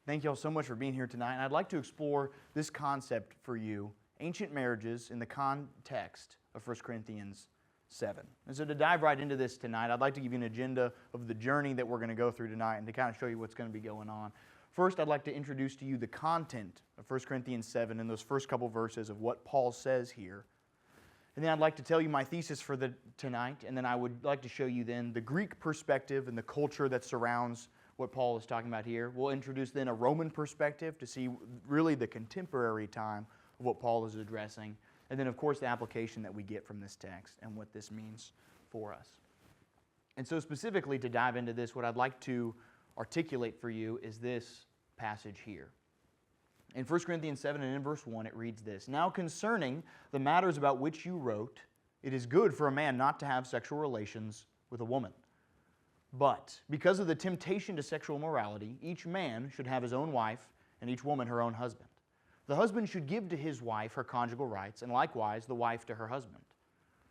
Thank you all so much for being here tonight. And I'd like to explore this concept for you, ancient marriages, in the context of 1 Corinthians 7. And so to dive right into this tonight, I'd like to give you an agenda of the journey that we're going to go through tonight and to kind of show you what's going to be going on. First, I'd like to introduce to you the content of 1 Corinthians 7 and those first couple verses of what Paul says here. And then I'd like to tell you my thesis for tonight, and then I would like to show you then the Greek perspective and the culture that surrounds what Paul is talking about here. We'll introduce then a Roman perspective to see really the contemporary time of what Paul is addressing. And then, of course, the application that we get from this text and what this means for us. And so specifically to dive into this, what I'd like to articulate for you is this passage here. In 1 Corinthians 7 and in verse 1, it reads this: "Now concerning the matters about which you wrote, it is good for a man not to have sexual relations with a woman. But because of the temptation to sexual immorality, each man should have his own wife, and each woman her own husband. The husband should give to his wife her conjugal rights, and likewise the wife to her husband.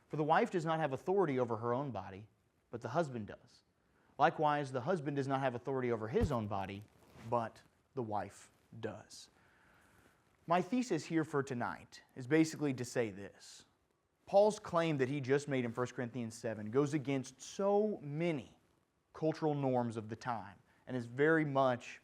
For the wife does not have authority over her own body, but the husband does. Likewise, the husband does not have authority over his own body, but the wife does." My thesis here for tonight is basically to say this. Paul's claim that he just made in 1 Corinthians 7 goes against so many cultural norms of the time and is very much,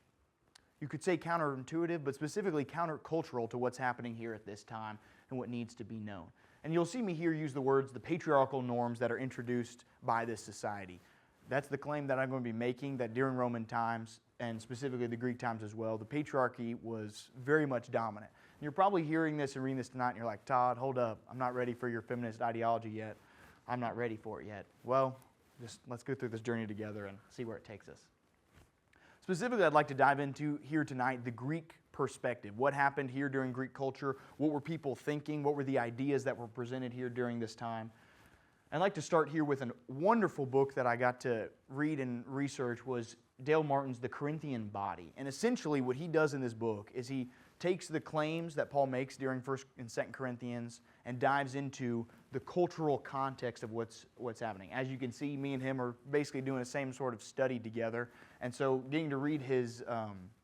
you could say, counterintuitive, but specifically countercultural to what's happening here at this time and what needs to be known. And you'll see me here use the words, the patriarchal norms that are introduced by this society. That's the claim that I'm going to be making, that during Roman times, and specifically the Greek times as well, the patriarchy was very much dominant. And you're probably hearing this and reading this tonight, and you're like, "Todd, hold up. I'm not ready for your feminist ideology yet. I'm not ready for it yet." Well, just let's go through this journey together and see where it takes us. Specifically, I'd like to dive into here tonight the Greek perspective. What happened here during Greek culture? What were people thinking? What were the ideas that were presented here during this time? I'd like to start here with a wonderful book that I got to read and research was Dale Martin's The Corinthian Body. And essentially what he does in this book is he takes the claims that Paul makes during 1 and 2 Corinthians and dives into the cultural context of what's happening. As you can see, me and him are basically doing the same sort of study together. And so getting to read his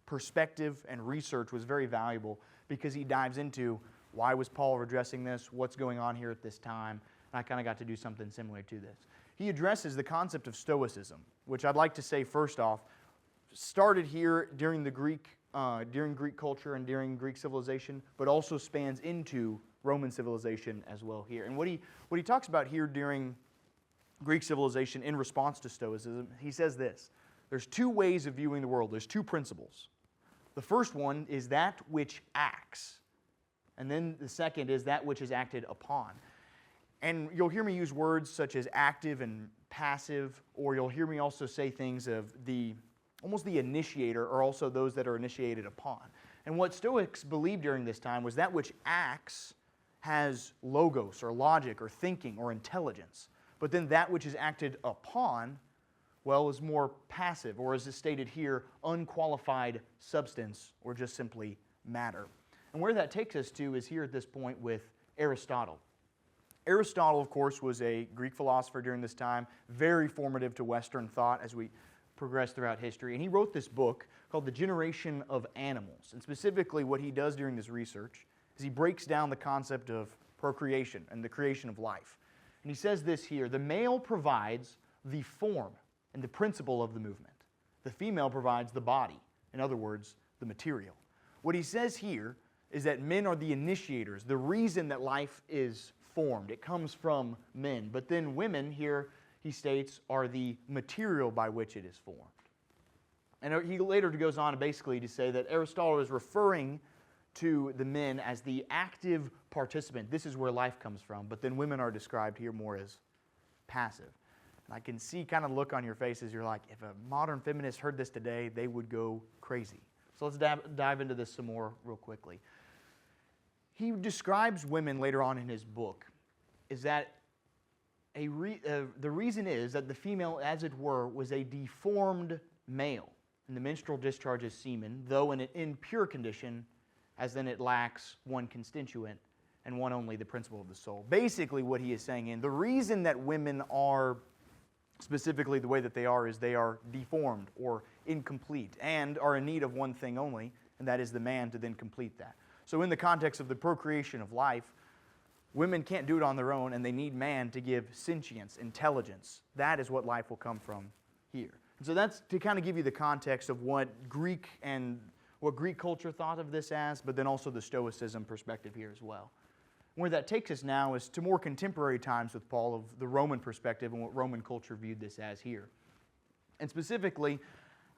perspective and research was very valuable because he dives into why was Paul addressing this, what's going on here at this time. And I kind of got to do something similar to this. He addresses the concept of Stoicism, which I'd like to say first off, started here during the Greek culture and during Greek civilization, but also spans into Roman civilization as well here. And what he talks about here during Greek civilization in response to Stoicism, he says this: there's two ways of viewing the world. There's two principles. The first one is that which acts, and then the second is that which is acted upon. And you'll hear me use words such as active and passive, or you'll hear me also say things of almost the initiator, or also those that are initiated upon. And what Stoics believed during this time was that which acts has logos, or logic, or thinking, or intelligence. But then that which is acted upon, well, is more passive, or as is stated here, unqualified substance, or just simply matter. And where that takes us to is here at this point with Aristotle. Aristotle, of course, was a Greek philosopher during this time, very formative to Western thought as we progress throughout history. And he wrote this book called The Generation of Animals. And specifically what he does during this research is he breaks down the concept of procreation and the creation of life. And he says this here: the male provides the form and the principle of the movement. The female provides the body, in other words, the material. What he says here is that men are the initiators, the reason that life is formed. It comes from men. But then women, here he states, are the material by which it is formed. And he later goes on basically to say that Aristotle is referring to the men as the active participant. This is where life comes from. But then women are described here more as passive. And I can see kind of look on your faces. You're like, if a modern feminist heard this today, they would go crazy. So let's dive into this some more real quickly. He describes women later on in his book is that the reason is that the female, as it were, was a deformed male. And the menstrual discharge is semen, though in an impure condition, as then it lacks one constituent and one only, the principle of the soul. Basically what he is saying, and the reason that women are specifically the way that they are is they are deformed or incomplete and are in need of one thing only, and that is the man to then complete that. So in the context of the procreation of life, women can't do it on their own, and they need man to give sentience, intelligence. That is what life will come from here. And so that's to kind of give you the context of what Greek culture thought of this as, but then also the Stoicism perspective here as well. Where that takes us now is to more contemporary times with Paul of the Roman perspective and what Roman culture viewed this as here. And specifically,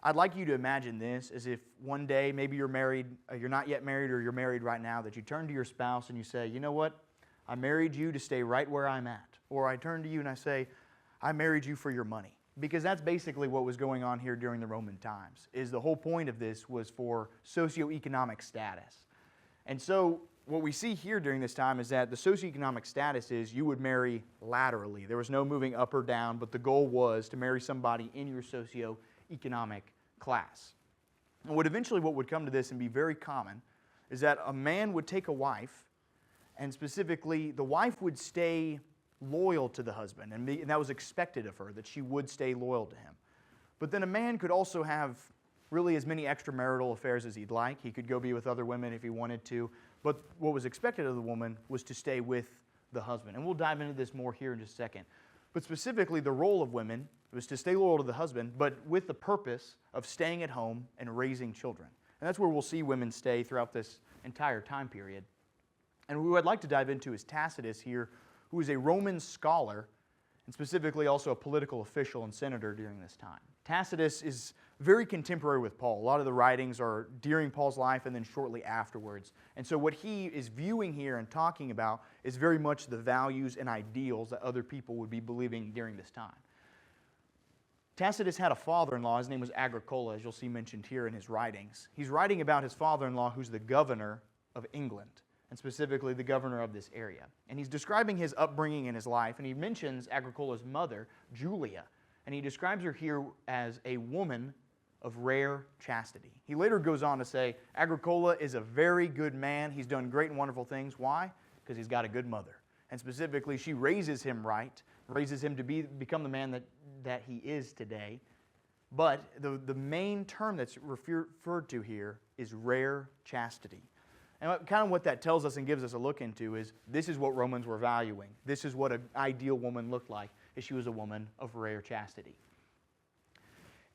I'd like you to imagine this as if one day, maybe you're married, you're not yet married, or you're married right now, that you turn to your spouse and you say, you know what? I married you to stay right where I'm at. Or I turn to you and I say, I married you for your money. Because that's basically what was going on here during the Roman times, is the whole point of this was for socioeconomic status. And so what we see here during this time is that the socioeconomic status is you would marry laterally. There was no moving up or down, but the goal was to marry somebody in your socioeconomic class. And what would come to this and be very common is that a man would take a wife, and specifically the wife would stay loyal to the husband, and that was expected of her, that she would stay loyal to him. But then a man could also have really as many extramarital affairs as he'd like. He could go be with other women if he wanted to, but what was expected of the woman was to stay with the husband. And we'll dive into this more here in just a second. But specifically, the role of women was to stay loyal to the husband, but with the purpose of staying at home and raising children. And that's where we'll see women stay throughout this entire time period. And who I'd like to dive into is Tacitus here, who is a Roman scholar, and specifically also a political official and senator during this time. Tacitus is very contemporary with Paul. A lot of the writings are during Paul's life and then shortly afterwards. And so what he is viewing here and talking about is very much the values and ideals that other people would be believing during this time. Tacitus had a father-in-law. His name was Agricola, as you'll see mentioned here in his writings. He's writing about his father-in-law, who's the governor of England, and specifically the governor of this area. And he's describing his upbringing in his life, and he mentions Agricola's mother, Julia, and he describes her here as a woman of rare chastity. He later goes on to say, Agricola is a very good man. He's done great and wonderful things. Why? Because he's got a good mother. And specifically, she raises him right, raises him to become the man that he is today. But the main term that's referred to here is rare chastity. And kind of what that tells us and gives us a look into is this is what Romans were valuing. This is what an ideal woman looked like, is she was a woman of rare chastity.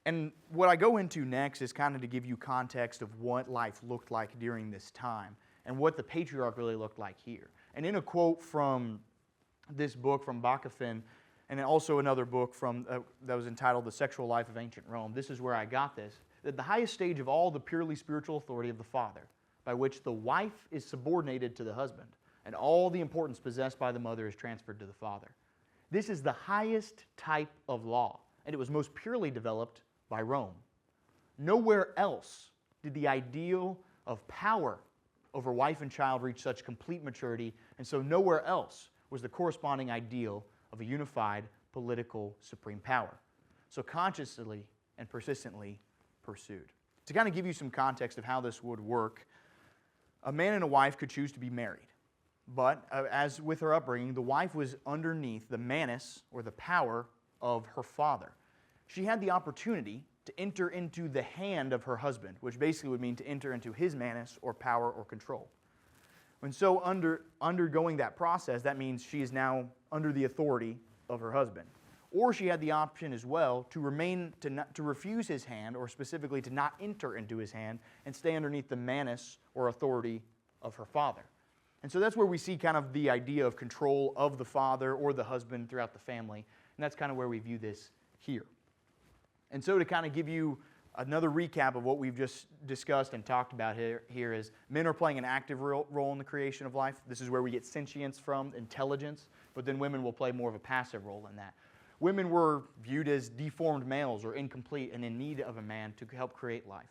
And what I go into next is kind of to give you context of what life looked like during this time and what the patriarch really looked like here. And in a quote from this book from Bachofen, and also another book from that was entitled The Sexual Life of Ancient Rome, this is where I got this, that the highest stage of all the purely spiritual authority of the father, by which the wife is subordinated to the husband, and all the importance possessed by the mother is transferred to the father. This is the highest type of law, and it was most purely developed by Rome. Nowhere else did the ideal of power over wife and child reach such complete maturity, and so nowhere else was the corresponding ideal of a unified political supreme power, so consciously and persistently pursued. To kind of give you some context of how this would work, a man and a wife could choose to be married, but as with her upbringing, the wife was underneath the manus or the power of her father. She had the opportunity to enter into the hand of her husband, which basically would mean to enter into his manus or power or control. And so undergoing that process, that means she is now under the authority of her husband. Or she had the option as well to refuse his hand, or specifically to not enter into his hand and stay underneath the manus or authority of her father. And so that's where we see kind of the idea of control of the father or the husband throughout the family. And that's kind of where we view this here. And so to kind of give you another recap of what we've just discussed and talked about here is men are playing an active role in the creation of life. This is where we get sentience from, intelligence, but then women will play more of a passive role in that. Women were viewed as deformed males or incomplete and in need of a man to help create life.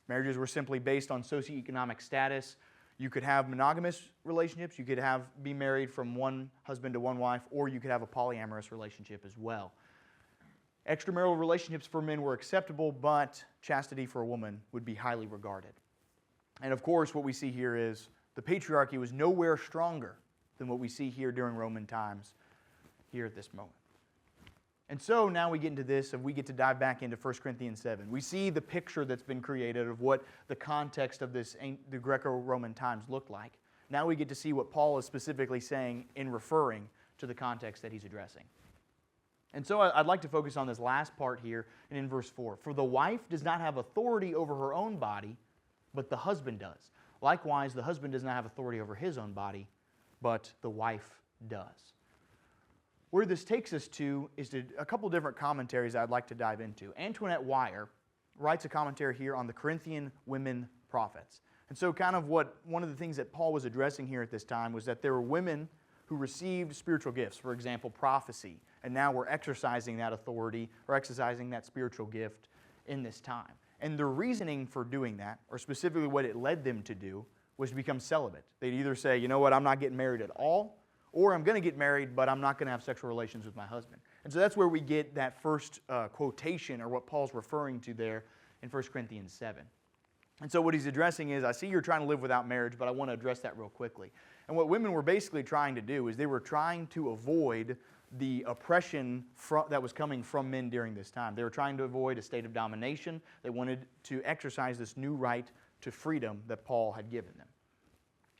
Marriages were simply based on socioeconomic status. You could have monogamous relationships, you could be married from one husband to one wife, or you could have a polyamorous relationship as well. Extramarital relationships for men were acceptable, but chastity for a woman would be highly regarded. And of course, what we see here is the patriarchy was nowhere stronger than what we see here during Roman times here at this moment. And so now we get into this, and we get to dive back into 1 Corinthians 7. We see the picture that's been created of what the context of the Greco-Roman times looked like. Now we get to see what Paul is specifically saying in referring to the context that he's addressing. And so I'd like to focus on this last part here and in verse 4. For the wife does not have authority over her own body, but the husband does. Likewise, the husband does not have authority over his own body, but the wife does. Where this takes us to is to a couple different commentaries I'd like to dive into. Antoinette Weyer writes a commentary here on the Corinthian women prophets. And so kind of one of the things that Paul was addressing here at this time was that there were women who received spiritual gifts, for example, prophecy, and now were exercising that authority or exercising that spiritual gift in this time. And the reasoning for doing that, or specifically what it led them to do, was to become celibate. They'd either say, you know what, I'm not getting married at all, or I'm going to get married, but I'm not going to have sexual relations with my husband. And so that's where we get that first quotation, or what Paul's referring to there in 1 Corinthians 7. And so what he's addressing is, I see you're trying to live without marriage, but I want to address that real quickly. And what women were basically trying to do is they were trying to avoid the oppression that was coming from men during this time. They were trying to avoid a state of domination. They wanted to exercise this new right to freedom that Paul had given them.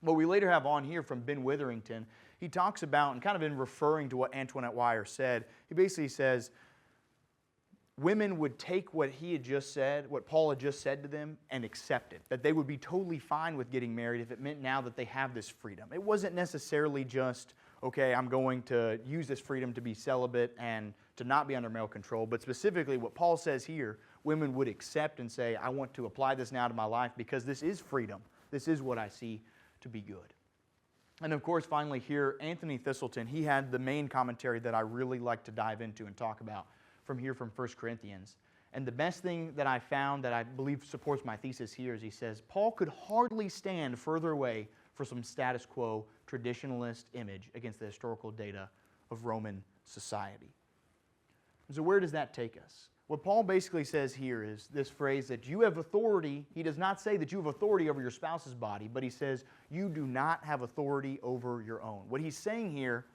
What we later have on here from Ben Witherington, he talks about, and kind of in referring to what Antoinette Weyer said, he basically says, women would take what he had just said, what Paul had just said to them, and accept it. That they would be totally fine with getting married if it meant now that they have this freedom. It wasn't necessarily just, okay, I'm going to use this freedom to be celibate and to not be under male control, but specifically what Paul says here, women would accept and say, I want to apply this now to my life because this is freedom. This is what I see to be good. And of course, finally here, Anthony Thistleton, he had the main commentary that I really like to dive into and talk about from 1 Corinthians. And the best thing that I found that I believe supports my thesis here is he says, Paul could hardly stand further away for some status quo traditionalist image against the historical data of Roman society. And so where does that take us? What Paul basically says here is this phrase that you have authority. He does not say that you have authority over your spouse's body, but he says you do not have authority over your own. What he's saying here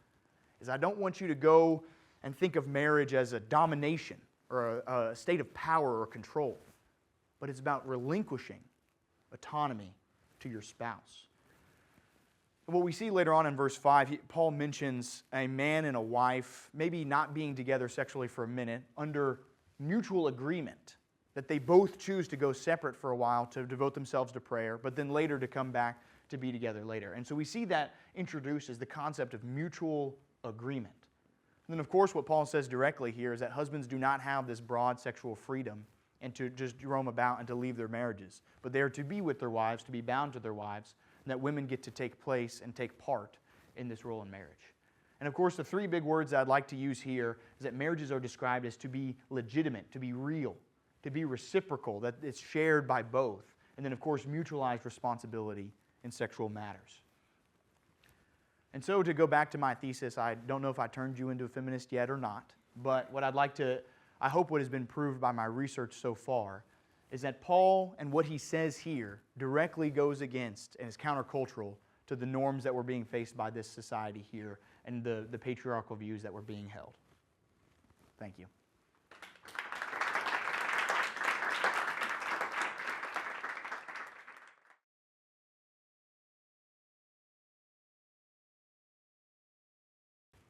is I don't want you to go and think of marriage as a domination or a state of power or control, but it's about relinquishing autonomy to your spouse. What we see later on in verse 5, Paul mentions a man and a wife maybe not being together sexually for a minute under mutual agreement, that they both choose to go separate for a while to devote themselves to prayer, but then later to come back to be together later. And so we see that introduced as the concept of mutual agreement. And then of course what Paul says directly here is that husbands do not have this broad sexual freedom and to just roam about and to leave their marriages, but they are to be with their wives, to be bound to their wives, and that women get to take place and take part in this role in marriage. And of course, the three big words I'd like to use here is that marriages are described as to be legitimate, to be real, to be reciprocal, that it's shared by both, and then of course, mutualized responsibility in sexual matters. And so to go back to my thesis, I don't know if I turned you into a feminist yet or not, but what I hope what has been proved by my research so far is that Paul and what he says here directly goes against and is countercultural to the norms that were being faced by this society here and the patriarchal views that were being held. Thank you.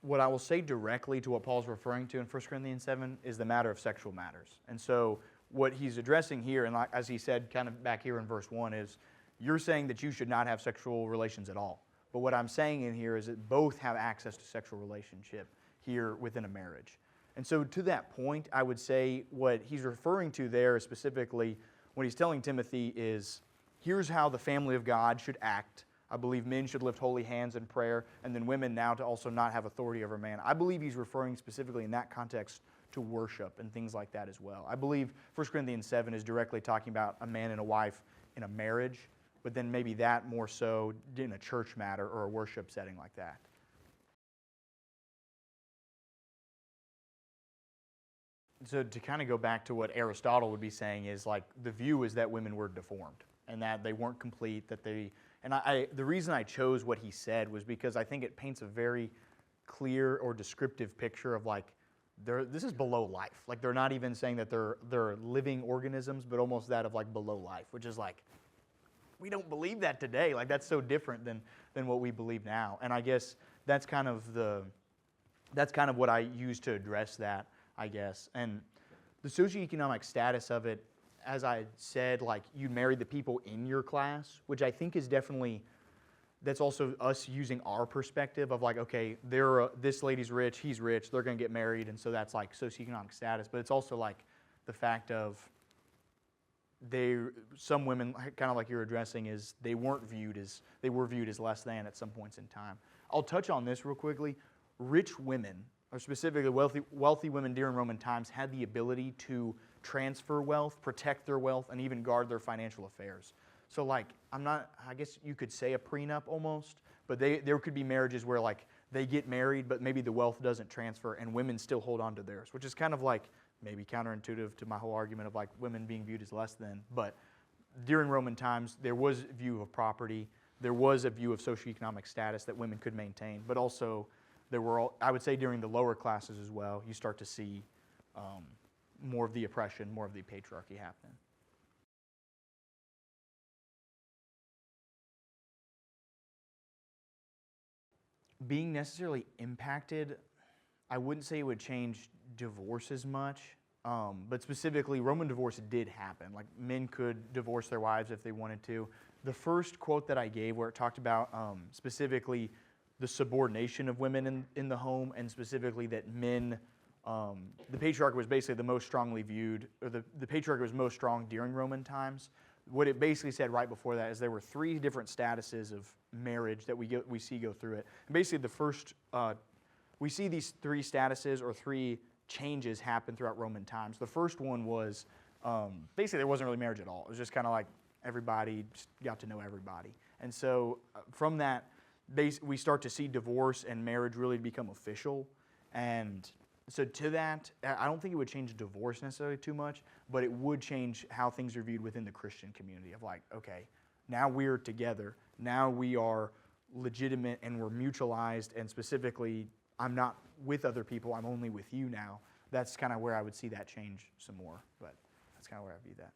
What I will say directly to what Paul's referring to in 1 Corinthians 7 is the matter of sexual matters. And so what he's addressing here, and as he said kind of back here in verse 1, is you're saying that you should not have sexual relations at all. But what I'm saying in here is that both have access to sexual relationship here within a marriage. And so to that point, I would say what he's referring to there is specifically what he's telling Timothy is, here's how the family of God should act. I believe men should lift holy hands in prayer, and then women now to also not have authority over man. I believe he's referring specifically in that context to worship and things like that as well. I believe 1 Corinthians 7 is directly talking about a man and a wife in a marriage, but then maybe that more so in a church matter or a worship setting like that. So to kind of go back to what Aristotle would be saying is like the view is that women were deformed and that they weren't complete, that they... And the reason I chose what he said was because I think it paints a very clear or descriptive picture of like this is below life. Like they're not even saying that they're living organisms, but almost that of like below life, which is like, we don't believe that today. Like that's so different than what we believe now. And I guess that's kind of what I use to address that, I guess. And the socioeconomic status of it, as I said, like you married the people in your class, which I think is definitely, that's also us using our perspective of like, okay, this lady's rich, he's rich, they're going to get married, and so that's like socioeconomic status. But it's also like the fact of some women, kind of like you're addressing, is they were viewed as less than at some points in time. I'll touch on this real quickly. Rich women, or specifically wealthy women during Roman times, had the ability to transfer wealth, protect their wealth, and even guard their financial affairs. So like, I guess you could say a prenup almost, but there could be marriages where like they get married, but maybe the wealth doesn't transfer and women still hold on to theirs, which is kind of like maybe counterintuitive to my whole argument of like women being viewed as less than. But during Roman times, there was a view of property, there was a view of socioeconomic status that women could maintain, but also there were, I would say during the lower classes as well, you start to see more of the oppression, more of the patriarchy happening. Being necessarily impacted, I wouldn't say it would change divorce as much, but specifically Roman divorce did happen. Like men could divorce their wives if they wanted to. The first quote that I gave where it talked about specifically the subordination of women in the home, and specifically that men, the patriarchy was basically the most strongly viewed, or the patriarchy was most strong during Roman times. What it basically said right before that is there were 3 different statuses of marriage that we see go through it. And basically the first, we see these 3 statuses or 3 changes happen throughout Roman times. The first one was, basically there wasn't really marriage at all. It was just kind of like everybody just got to know everybody. And so from that, we start to see divorce and marriage really become official. And so to that, I don't think it would change divorce necessarily too much, but it would change how things are viewed within the Christian community of like, okay, now we're together. Now we are legitimate and we're mutualized, and specifically, I'm not with other people, I'm only with you now. That's kind of where I would see that change some more, but that's kind of where I view that.